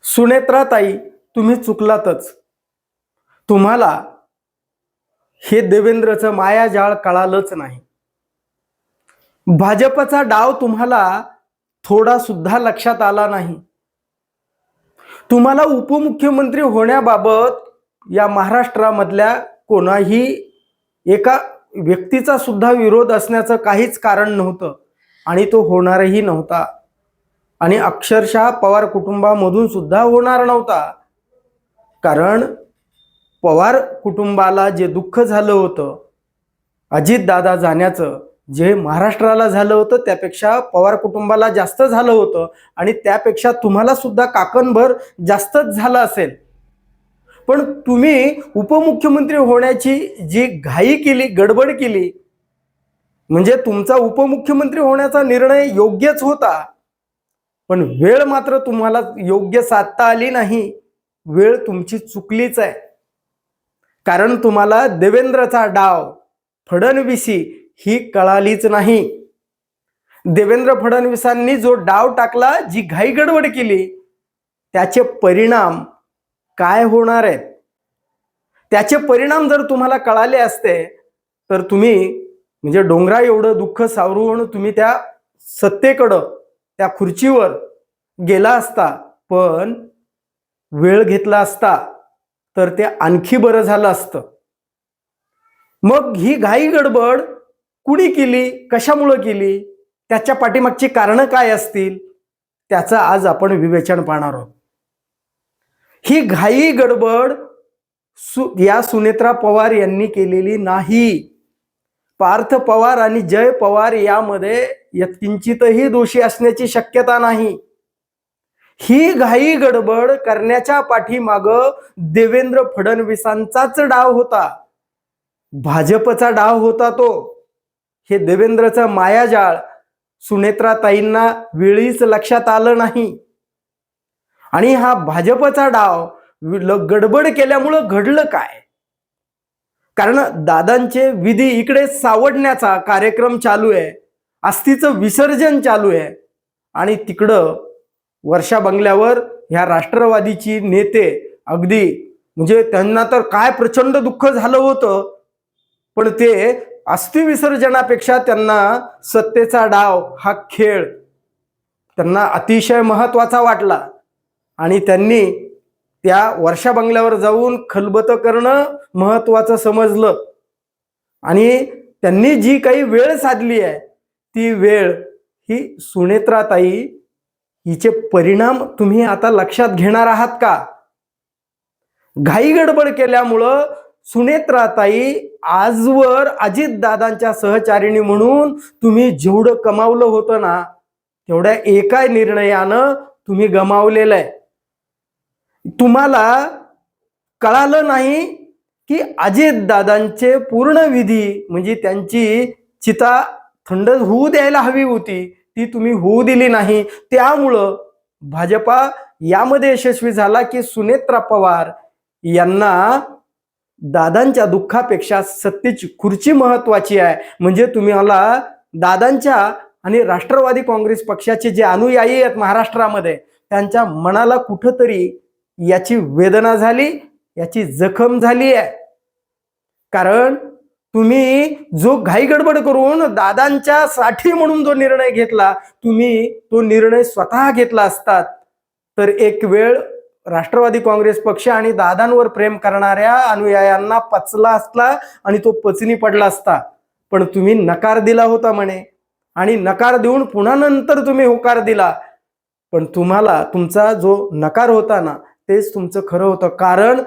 सुनेत्राताई, तुम्ही चुकलातच. तुम्हाला हे देवेंद्रचं मायाजाळ कळालंच नाही. भाजपचा डाव तुम्हाला थोडा सुद्धा लक्षात आला नाही. तुम्हाला उपमुख्यमंत्री होण्याबाबत या महाराष्ट्रामधल्या कोणाही एका व्यक्तीचा सुद्धा विरोध असण्याचं काहीच कारण नव्हतं आणि तो होणारही नव्हता. आणि अक्षरशः पवार कुटुंबामधून सुद्धा होणार नव्हता. कारण पवार कुटुंबाला जे दुःख झालं होतं अजितदादा जाण्याचं, जे महाराष्ट्राला झालं होतं त्यापेक्षा पवार कुटुंबाला जास्त झालं होतं आणि त्यापेक्षा तुम्हाला सुद्धा काकणभर जास्तच झालं असेल. पण तुम्ही उपमुख्यमंत्री होण्याची जी घाई केली, गडबड केली, म्हणजे तुमचा उपमुख्यमंत्री होण्याचा निर्णय योग्यच होता, पण वेळ मात्र तुम्हाला योग्य साधता आली नाही. वेळ तुमची चुकलीच आहे. कारण तुम्हाला देवेंद्रचा डाव, फडणवीसी ही कळालीच नाही. देवेंद्र फडणवीसांनी जो डाव टाकला, जी घाई गडबड केली, त्याचे परिणाम काय होणार आहेत, त्याचे परिणाम जर तुम्हाला कळाले असते तर तुम्ही म्हणजे डोंगरा एवढं दुःख सावरून तुम्ही त्या सत्तेकडं, त्या खुर्चीवर गेला असता. पण वेळ घेतला असता तर ते आणखी बरं झालं असतं. मग ही घाई गडबड कुणी केली, कशामुळे केली, त्याच्या पाठीमागची कारणं काय असतील, त्याचं आज आपण विवेचन पाहणार आहोत. ही घाई गडबड या सुनेत्रा पवार यांनी केलेली नाही. पार्थ पवार आणि जय पवार यामध्ये यत्किंचितही दोषी असण्याची शक्यता नाही. ही घाई गडबड करण्याच्या पाठीमाग देवेंद्र फडणवीसांचाच डाव होता, भाजपचा डाव होता तो. हे देवेंद्रचं मायाजाळ सुनेत्राताईंना वेळीच लक्षात आलं नाही. आणि हा भाजपचा डाव गडबड केल्यामुळं घडलं काय? कारण दादांचे विधी इकडे सावडण्याचा कार्यक्रम चालू आहे, अस्थीचं विसर्जन चालू आहे, आणि तिकडं वर्षा बंगल्यावर ह्या राष्ट्रवादीची नेते अगदी म्हणजे त्यांना तर काय प्रचंड दुःख झालं होतं, पण ते अस्थि विसर्जनापेक्षा त्यांना सत्तेचा डाव हा खेळ त्यांना अतिशय महत्वाचा वाटला. आणि त्यांनी त्या वर्षा बंगल्यावर जाऊन खलबतं करणं महत्वाचं समजलं. आणि त्यांनी जी काही वेळ साधली आहे ती वेळ ही सुनेत्राताई, हिचे परिणाम तुम्ही आता लक्षात घेणार आहात का? घाई गडबड केल्यामुळं सुनेत्राताई आजवर अजितदादांच्या सहचारिणी म्हणून तुम्ही जेवढं कमावलं होतं ना, तेवढ्या एका निर्णयानं तुम्ही गमावलेलं आहे. तुम्हाला कळालं नाही की अजितदादांचे पूर्ण विधी म्हणजे त्यांची चिता थंड होऊ द्यायला हवी होती, ती तुम्ही होऊ दिली नाही. त्यामुळं भाजपा यामध्ये यशस्वी झाला की सुनेत्रा पवार यांना दादांच्या दुःखापेक्षा सत्तेची खुर्ची महत्वाची आहे. म्हणजे तुम्हाला दादांच्या आणि राष्ट्रवादी काँग्रेस पक्षाचे जे अनुयायी आहेत महाराष्ट्रामध्ये, त्यांच्या मनाला कुठंतरी याची वेदना झाली, याची जखम झाली आहे. कारण तुम्ही जो घाई गडबड करून दादांच्या साठी म्हणून जो निर्णय घेतला, तुम्ही तो निर्णय स्वतः घेतला असतात तर एक वेळ राष्ट्रवादी काँग्रेस पक्ष आणि दादांवर प्रेम करणाऱ्या अनुयायांना पचला असला आणि तो पचनी पडला असता. पण तुम्ही नकार दिला होता म्हणे, आणि नकार देऊन पुन्हा नंतर तुम्ही होकार दिला. पण तुम्हाला तुमचा जो नकार होता ना, तेच तुमचं खरं होतं. कारण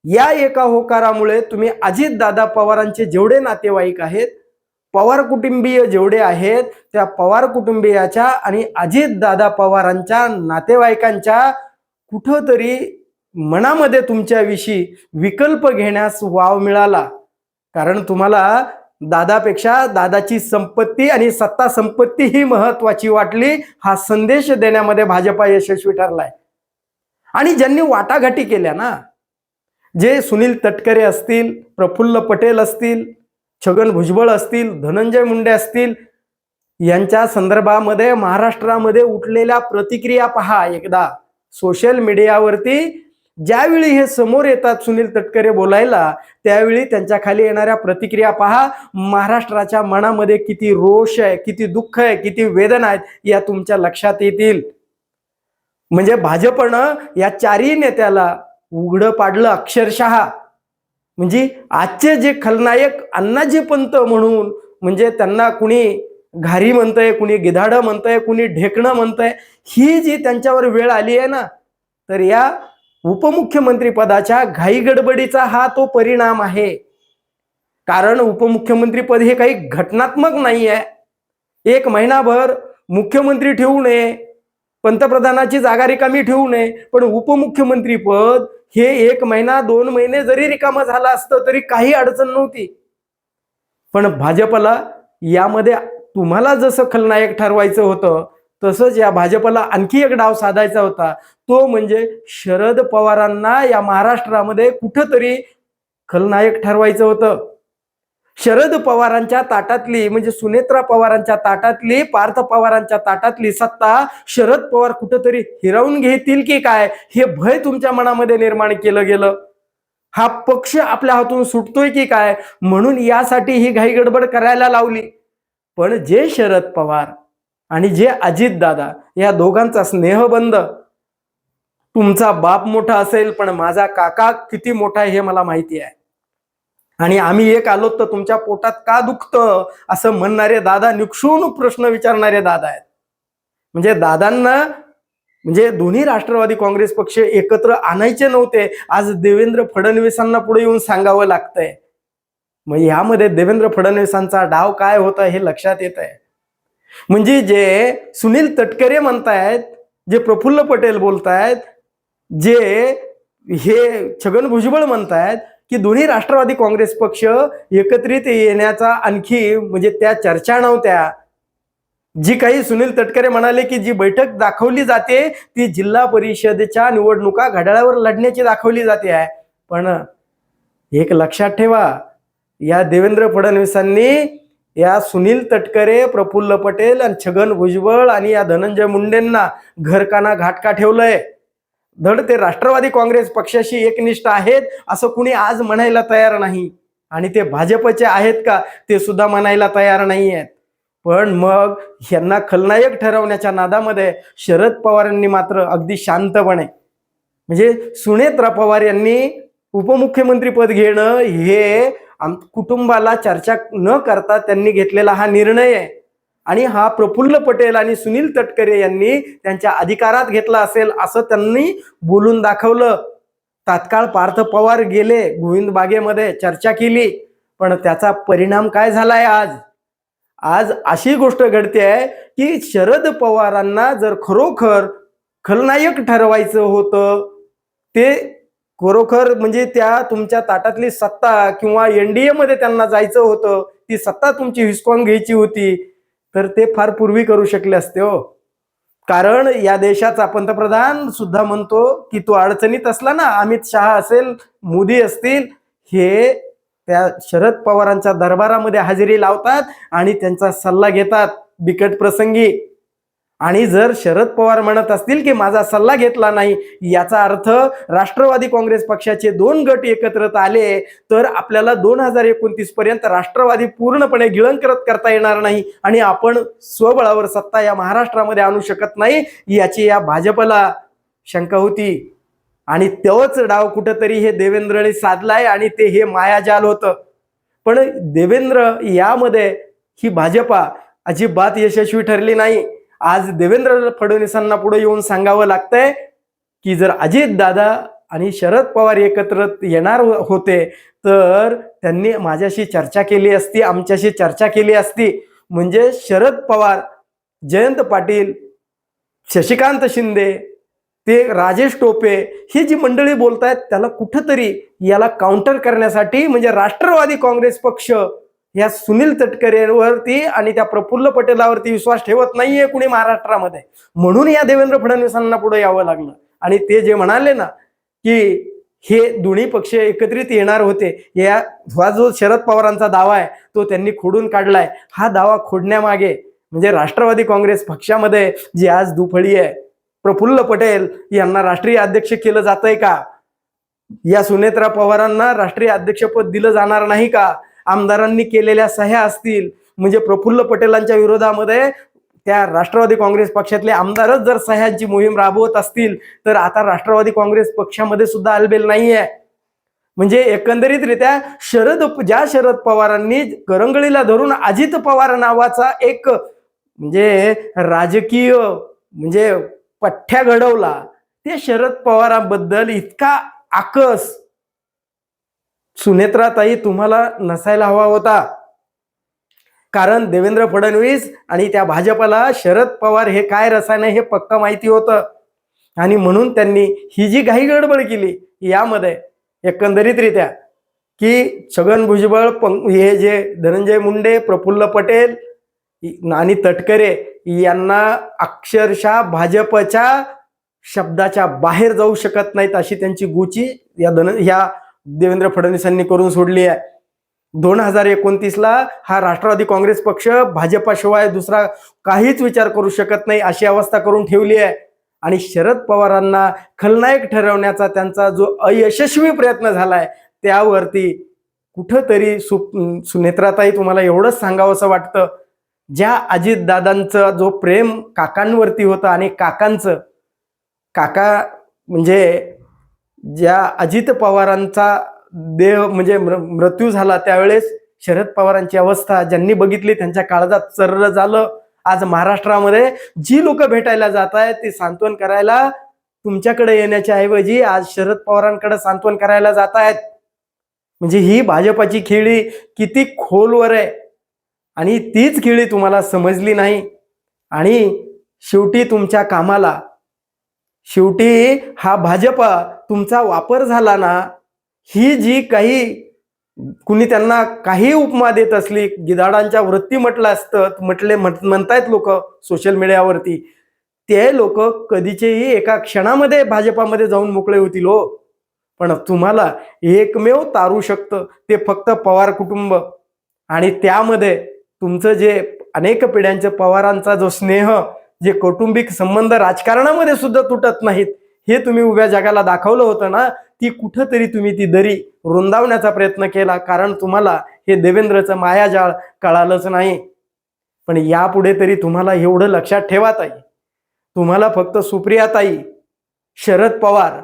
या एका होकारामुळे तुम्ही अजितदादा पवारांचे जेवढे नातेवाईक आहेत, पवार कुटुंबीय जेवढे आहेत, त्या पवार कुटुंबियाच्या आणि अजितदादा पवारांच्या नातेवाईकांच्या कुठंतरी मनामध्ये तुमच्याविषयी विकल्प घेण्यास वाव मिळाला. कारण तुम्हाला दादापेक्षा दादाची संपत्ती आणि सत्ता संपत्ती ही महत्वाची वाटली. हा संदेश देण्यामध्ये भाजपा यशस्वी ठरलाय. आणि ज्यांनी वाटाघाटी केल्या ना, जे सुनील तटकरे असतील, प्रफुल्ल पटेल असतील, छगन भुजबळ असतील, धनंजय मुंडे असतील, यांच्या संदर्भामध्ये महाराष्ट्रामध्ये उठलेल्या प्रतिक्रिया पहा एकदा. सोशल मीडियावरती ज्यावेळी हे समोर येतात सुनील तटकरे बोलायला, त्यावेळी त्यांच्या खाली येणाऱ्या प्रतिक्रिया पहा. महाराष्ट्राच्या मनामध्ये किती रोष आहे, किती दुःख आहे, किती वेदना आहेत या तुमच्या लक्षात येतील. म्हणजे भाजपनं या चारही नेत्याला उघडं पाडलं अक्षरशः. म्हणजे आजचे जे खलनायक अण्णाजी पंत म्हणून, म्हणजे त्यांना कुणी घारी म्हणतंय, कुणी गिधाडं म्हणतंय, कुणी ढेकणं म्हणतंय, ही जी त्यांच्यावर वेळ आली आहे ना, तर या उपमुख्यमंत्री पदाच्या घाई गडबडीचा हा तो परिणाम आहे. कारण उपमुख्यमंत्री पद हे काही घटनात्मक नाही आहे. 1 महिनाभर मुख्यमंत्री ठेवू नये, पंतप्रधानाची जागा रिकामी ठेवू नये, पण उपमुख्यमंत्री पद हे 1 महिना 2 महिने जरी रिकामं झालं असतं तरी काही अडचण नव्हती. पण भाजपला यामध्ये तुम्हाला जसं खलनायक ठरवायचं होतं तसंच या भाजपला आणखी एक डाव साधायचा होता. तो म्हणजे शरद पवारांना या महाराष्ट्रामध्ये कुठंतरी खलनायक ठरवायचं होतं. शरद पवारांच्या ताटातली, म्हणजे सुनेत्रा पवारांच्या ताटातली, पार्थ पवारांच्या ताटातली सत्ता शरद पवार कुठंतरी हिरावून घेतील की काय, हे भय तुमच्या मनामध्ये निर्माण केलं गेलं. हा पक्ष आपल्या हातून सुटतोय की काय, म्हणून यासाठी ही घाई गडबड करायला लावली. पण जे शरद पवार आणि जे अजितदादा या दोघांचा स्नेहबंध, तुमचा बाप मोठा असेल पण माझा काका किती मोठा आहे हे मला माहिती आहे. आणि आम्ही एक आलो तर तुमच्या पोटात का दुखतं असं म्हणणारे दादा, निक्षून प्रश्न विचारणारे दादा आहेत. म्हणजे दादांना, म्हणजे दोन्ही राष्ट्रवादी काँग्रेस पक्ष एकत्र आणायचे नव्हते, आज देवेंद्र फडणवीसांना पुढे येऊन सांगावं लागतंय. मग यामध्ये देवेंद्र फडणवीसांचा डाव काय होता हे लक्षात येत आहे. म्हणजे जे सुनील तटकरे म्हणतायत, जे प्रफुल्ल पटेल बोलतायत, जे हे छगन भुजबळ म्हणतायत की दोन्ही राष्ट्रवादी काँग्रेस पक्ष एकत्रित येण्याचा आणखी म्हणजे त्या चर्चा नव्हत्या. जी काही सुनील तटकरे म्हणाले की जी बैठक दाखवली जाते ती जिल्हा परिषदेच्या निवडणुका घड्याळावर लढण्याची दाखवली जाते आहे. पण एक लक्षात ठेवा, या देवेंद्र फडणवीसांनी या सुनील तटकरे, प्रफुल्ल पटेल आणि छगन भुजबळ आणि या धनंजय मुंडेंना घरकाना घाटका ठेवलंय. धड ते राष्ट्रवादी काँग्रेस पक्षाशी एकनिष्ठ आहेत असं कुणी आज म्हणायला तयार नाही. आणि ते भाजपचे आहेत का ते सुद्धा म्हणायला तयार नाही आहेत. पण मग यांना खलनायक ठरवण्याच्या नादामध्ये शरद पवारांनी मात्र अगदी शांतपणे, म्हणजे सुनेत्रा पवार यांनी उपमुख्यमंत्री पद घेणं हे कुटुंबाला चर्चा न करता त्यांनी घेतलेला हा निर्णय आहे. आणि हा प्रफुल्ल पटेल आणि सुनील तटकरे यांनी त्यांच्या अधिकारात घेतला असेल असं त्यांनी बोलून दाखवलं. तात्काळ पार्थ पवार गेले, गोविंद बागेमध्ये चर्चा केली, पण त्याचा परिणाम काय झालाय? आज अशी गोष्ट घडते आहे की शरद पवारांना जर खरोखर खलनायक ठरवायचं होतं, ते खरोखर म्हणजे त्या तुमच्या ताटातली सत्ता किंवा एनडीए मध्ये त्यांना जायचं होतं, ती सत्ता तुमची हिसकावून घ्यायची होती, तर ते फार पूर्वी करू शकले असते हो. कारण या देशाचा पंतप्रधान सुद्धा म्हणतो की तो अडचणीत असला ना, अमित शहा असेल, मोदी असतील, हे त्या शरद पवारांच्या दरबारामध्ये हजेरी लावतात आणि त्यांचा सल्ला घेतात बिकट प्रसंगी. आणि जर शरद पवार म्हणत असतील की माझा सल्ला घेतला नाही, याचा अर्थ राष्ट्रवादी काँग्रेस पक्षाचे 2 गट एकत्रित आले तर आपल्याला 2029 पर्यंत राष्ट्रवादी पूर्णपणे गिळंकृत करता येणार नाही आणि आपण स्वबळावर सत्ता या महाराष्ट्रामध्ये आणू शकत नाही, याची या भाजपला शंका होती. आणि तोच डाव कुठेतरी हे देवेंद्रने साधलाय आणि ते हे मायाजाल होतं. पण देवेंद्र यामध्ये ही भाजपा अजिबात यशस्वी ठरली नाही. आज देवेंद्र फडणवीसांना पुढे येऊन सांगावं लागतंय की जर अजित दादा आणि शरद पवार एकत्र येणार होते तर त्यांनी माझ्याशी चर्चा केली असती, आमच्याशी चर्चा केली असती. म्हणजे शरद पवार, जयंत पाटील, शशिकांत शिंदे, ते राजेश टोपे, ही जी मंडळी बोलतायत त्याला कुठंतरी याला काउंटर करण्यासाठी, म्हणजे राष्ट्रवादी काँग्रेस पक्ष या सुनील तटकरेवरती आणि त्या प्रफुल्ल पटेलावरती विश्वास ठेवत नाहीये कुणी महाराष्ट्रामध्ये, म्हणून या देवेंद्र फडणवीसांना पुढे यावं लागलं. आणि ते जे म्हणाले ना की हे दोन्ही पक्ष एकत्रित येणार होते, हा जो शरद पवारांचा दावा आहे तो त्यांनी खोडून काढलाय. हा दावा खोडण्यामागे म्हणजे राष्ट्रवादी काँग्रेस पक्षामध्ये जी आज दुफळी आहे, प्रफुल्ल पटेल यांना राष्ट्रीय अध्यक्ष केलं जातंय का? या सुनेत्रा पवारांना राष्ट्रीय अध्यक्षपद दिलं जाणार नाही का? आमदारांनी केलेल्या सह्या असतील, म्हणजे प्रफुल्ल पटेलांच्या विरोधामध्ये त्या राष्ट्रवादी काँग्रेस पक्षातले आमदारच जर सह्यांची मोहीम राबवत असतील तर आता राष्ट्रवादी काँग्रेस पक्षामध्ये सुद्धा अलबेल नाहीये. म्हणजे एकंदरीतरित्या ज्या शरद पवारांनी करंगळीला धरून अजित पवार नावाचा एक म्हणजे राजकीय म्हणजे पठ्ठ्या घडवला, ते शरद पवारांबद्दल इतका आकस सुनेत्राताई तुम्हाला नसायला हवा होता. कारण देवेंद्र फडणवीस आणि त्या भाजपला शरद पवार हे काय रसायन हे पक्का माहिती होतं आणि म्हणून त्यांनी ही जी घाई गडबड केली यामध्ये एकंदरीतरित्या की छगन भुजबळ, हे जे धनंजय मुंडे, प्रफुल्ल पटेल आणि तटकरे यांना अक्षरशः भाजपच्या शब्दाच्या बाहेर जाऊ शकत नाहीत अशी त्यांची गोची या देवेंद्र फडणवीसांनी करून सोडली आहे. 2029ला हा राष्ट्रवादी काँग्रेस पक्ष भाजपाशिवाय दुसरा काहीच विचार करू शकत नाही अशी अवस्था करून ठेवली आहे. आणि शरद पवारांना खलनायक ठरवण्याचा त्यांचा जो अयशस्वी प्रयत्न झालाय त्यावरती कुठंतरी सुनेत्राताई तुम्हाला एवढंच सांगावंसं वाटतं, ज्या अजितदादांचा जो प्रेम काकांवरती होतं आणि काका म्हणजे ज्या अजित पवारांचा देह म्हणजे मृत्यू झाला त्यावेळेस शरद पवारांची अवस्था ज्यांनी बघितली त्यांच्या काळजात चर्र झालं. आज महाराष्ट्रामध्ये जी लोक भेटायला जात आहेत ते सांत्वन करायला तुमच्याकडे येण्याच्या ऐवजी आज शरद पवारांकडे सांत्वन करायला जात आहेत. म्हणजे ही भाजपाची खेळी किती खोलवर आहे आणि तीच खेळी तुम्हाला समजली नाही. आणि शेवटी तुमच्या कामाला शेवटी हा भाजपा तुमचा वापर झाला ना. ही जी काही कुणी त्यांना काही उपमा देत असली, गिधाडांच्या वृत्ती म्हटलं असतं म्हणतायत लोक सोशल मीडियावरती, ते लोक कधीचेही एका क्षणामध्ये भाजपामध्ये जाऊन मोकळे होतील हो. पण तुम्हाला एकमेव तारू शकतं ते फक्त पवार कुटुंब. आणि त्यामध्ये तुमचं जे अनेक पिढ्यांचे पवारांचा जो स्नेह, जे कौटुंबिक संबंध राजकारणामध्ये सुद्धा तुटत नाहीत हे तुम्ही उभ्या जगाला दाखवलं होतं ना. ती कुठंतरी तुम्ही ती दरी रुंदावण्याचा प्रयत्न केला, कारण तुम्हाला हे देवेंद्रचं मायाजाळ कळालंच नाही. पण यापुढे तरी तुम्हाला एवढं लक्षात ठेवा ताई, तुम्हाला फक्त सुप्रियाताई, शरद पवार,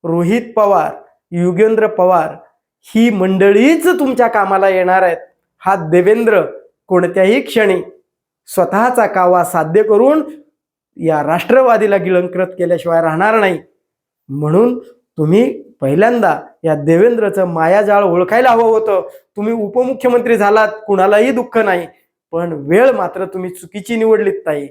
रोहित पवार, युगेंद्र पवार ही मंडळीच तुमच्या कामाला येणार आहेत. हा देवेंद्र कोणत्याही क्षणी स्वतःचा कावा साध्य करून या राष्ट्रवादीला गिळंकृत केल्याशिवाय राहणार नाही. म्हणून तुम्ही पहिल्यांदा या देवेंद्रचं मायाजाळ ओळखायला हवं होतं. तुम्ही उपमुख्यमंत्री झालात, कुणालाही दुःख नाही, पण वेळ मात्र तुम्ही चुकीची निवडलीत ताई.